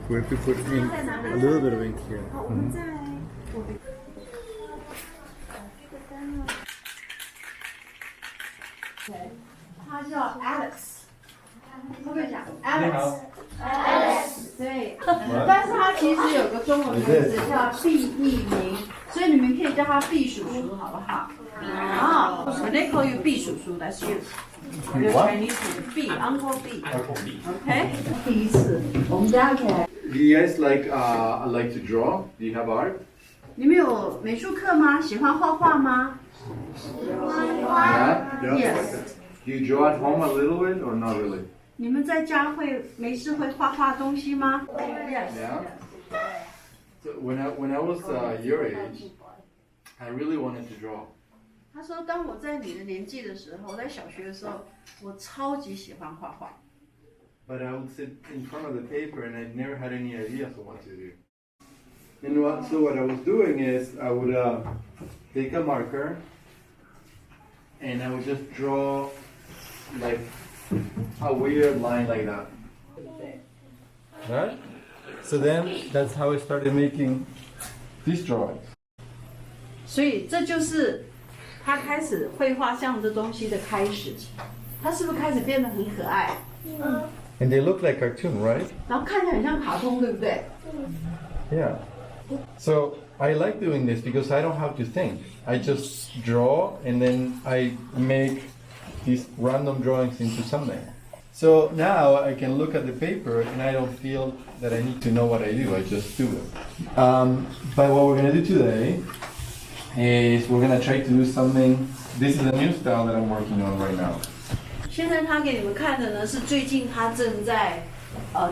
We have to put ink, a little bit of ink here. 他叫 Alex， 会不会讲 Alex？ 对，但是他其实有个中文名字叫毕一鸣，所以你们可以叫他毕叔叔，好不好？啊，when they call you 毕叔叔，that's you。Your Chinese name 毕 Uncle 毕 ，OK？ 第一次，我们家可以。Do you guys like to draw? Do you have art? 你们有美术课吗？喜欢画画吗？ Yeah. Yes. Do you draw at home a little bit or not really? 你们在家会没事会画东西吗 ？Yes. Yeah. So when I was your age, I really wanted to draw. 他说，当我在你的年纪的时候，我在小学的时候，我超级喜欢画画。But I would sit in front of the paper and I never had any ideas of what to do. And so what I was doing is I would take a marker and I would just draw like a weird line like that. Right? So then that's how I started making these drawings. 所以这就是他开始绘画像这东西的开始。他是不是开始变得很可爱？ And they look like cartoon, right? 然后看起来很像卡通，对不对？ Yeah. So I like doing this because I don't have to think. I just draw and then I make these random drawings into something. So now I can look at the paper and I don't feel that I need to know what I do. I just do it. But what we're going to do today is we're going to try to do something. This is a new style that I'm working on right now. 现在他给你们看的呢，是最近他正在，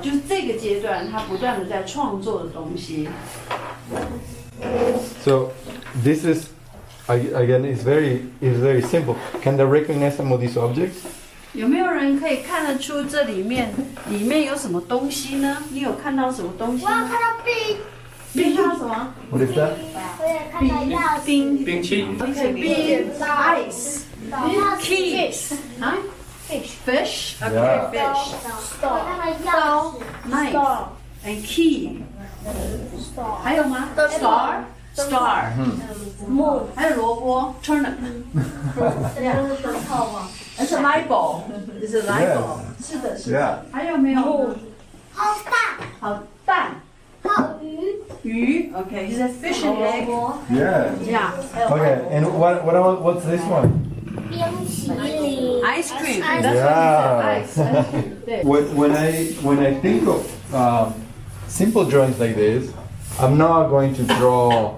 就是这个阶段，他不断的在创作的东西。So this is, again, it's very simple. Can they recognize some of these objects? 有没有人可以看得出这里面有什么东西呢？你有看到什么东西吗？我有看到冰，你看到什么？ What is that? 我也看到钥匙，冰淇淋。 Okay, big ice, keys, huh? Fish. Okay, Yeah. fish. 我看到钥匙 Knife and key. 还有吗 ？Star. moon， 还有萝卜 turnip. 这个是灯泡吗？ It's a light bulb. It's a light bulb. 是的，是的。 Yeah. 还有没有？好大，好蛋好鱼，鱼。Okay, it's a fish and egg. Yeah. Yeah. Okay. And what's this one? 冰淇淋 Ice cream. Ice That's Yeah. what it's ice cream. 对。 When I think of simple drawings like this, I'm not going to draw,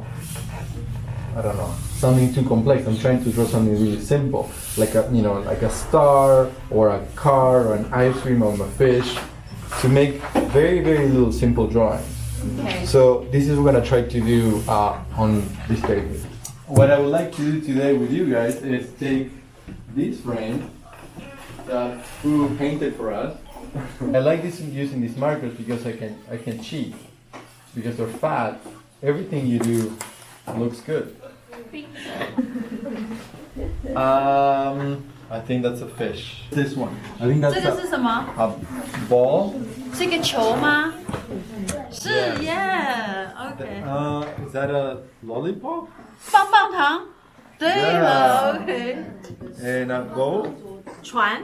I don't know, something too complex. I'm trying to draw something really simple, like a star or a car or an ice cream or a fish, to make very little simple drawings. Okay. So this is what I try to do on this paper. What I would like to do today with you guys is take this frame that Fu painted for us. I like using these markers because I can cheat. Because they're fat, everything you do looks good. I think that's a fish. This one. I think 这 that's 个是什么？ a ball. 是一个球吗？是耶。OK。 Is that a lollipop? 棒棒糖。对了 OK。 And a boat? 船。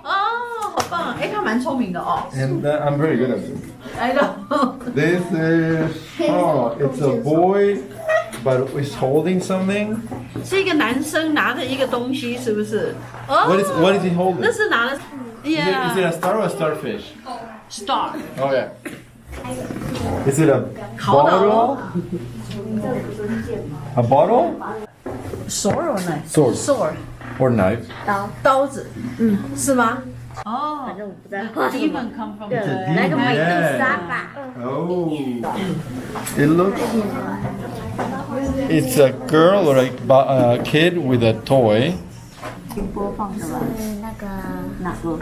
哦，好棒！哎，他蛮聪明的哦。 And I'm very good at this. I know. This is, it's a boy, but he's holding something. 是一个男生拿着一个东西，是不是？哦。 What is he holding? 那是拿的 Is it a，Yeah. star or a starfish? Star. Oh yeah. Is it a 烤的 bottle? 哦。 A bottle? Sword or knife? Sword. Sword. Or knife? 刀子。是吗？哦。反正我不知道画什么。 Demon come from 对， the 来个美杜 Yeah. 莎吧。 Oh. It looks. It's a girl or a kid with a toy. 播放的吧？那个哪个？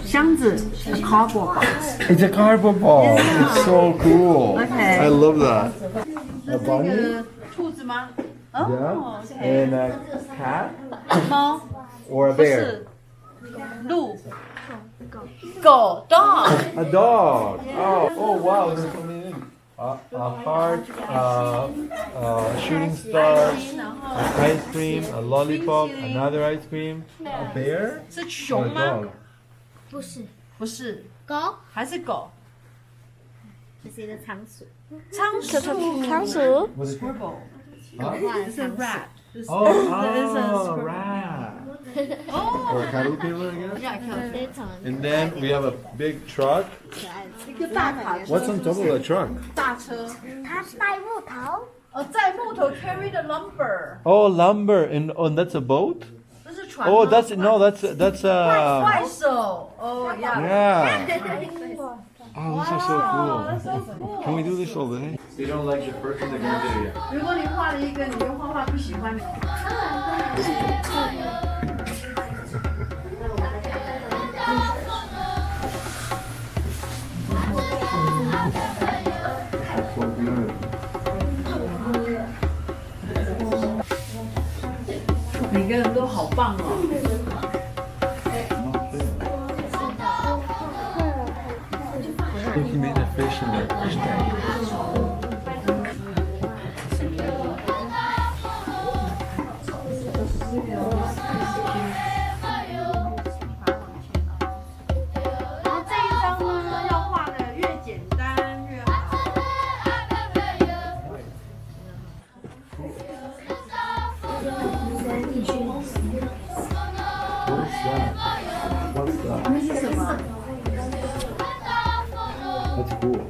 箱子 a cardboard box. It's a cardboard ball. It's so cool. Okay. I love that. 那 A 是 bunny? 一个兔子吗？ Yeah. 哦，OK。 And a cat 猫 or a 不 bear? 是鹿，狗 dog。 A dog. Oh wow, there's so many things. A heart, shooting stars, an ice cream, a lollipop, another ice cream, a bear, 是 or a 熊吗？ dog. 不是不是，狗，还是狗？这是一个仓鼠，仓鼠。仓鼠 What's it? Scribble. Huh? 这是 rat. This Oh, is a oh, scribble. rat. Oh. Or a caterpillar, I guess. 非常 And then we have a big truck. 可爱的。一个大卡车。 What's on top of the truck? 大车。它带木头，载木头 carry the lumber. Oh, lumber. And that's a boat? 这是船吗 Oh, that's 怪手。Oh yeah. yeah. Oh, this is so cool. That's so cool. Can we do this all day? You don't like the person that can do it. 如果你画了一个，你又画不喜欢的。So good. 每个人都好棒哦。I think he made a fish in there. Fish tank. 然后这一张呢，要画的越简单越好。What's that? What's that? 那是什么？ That's cool.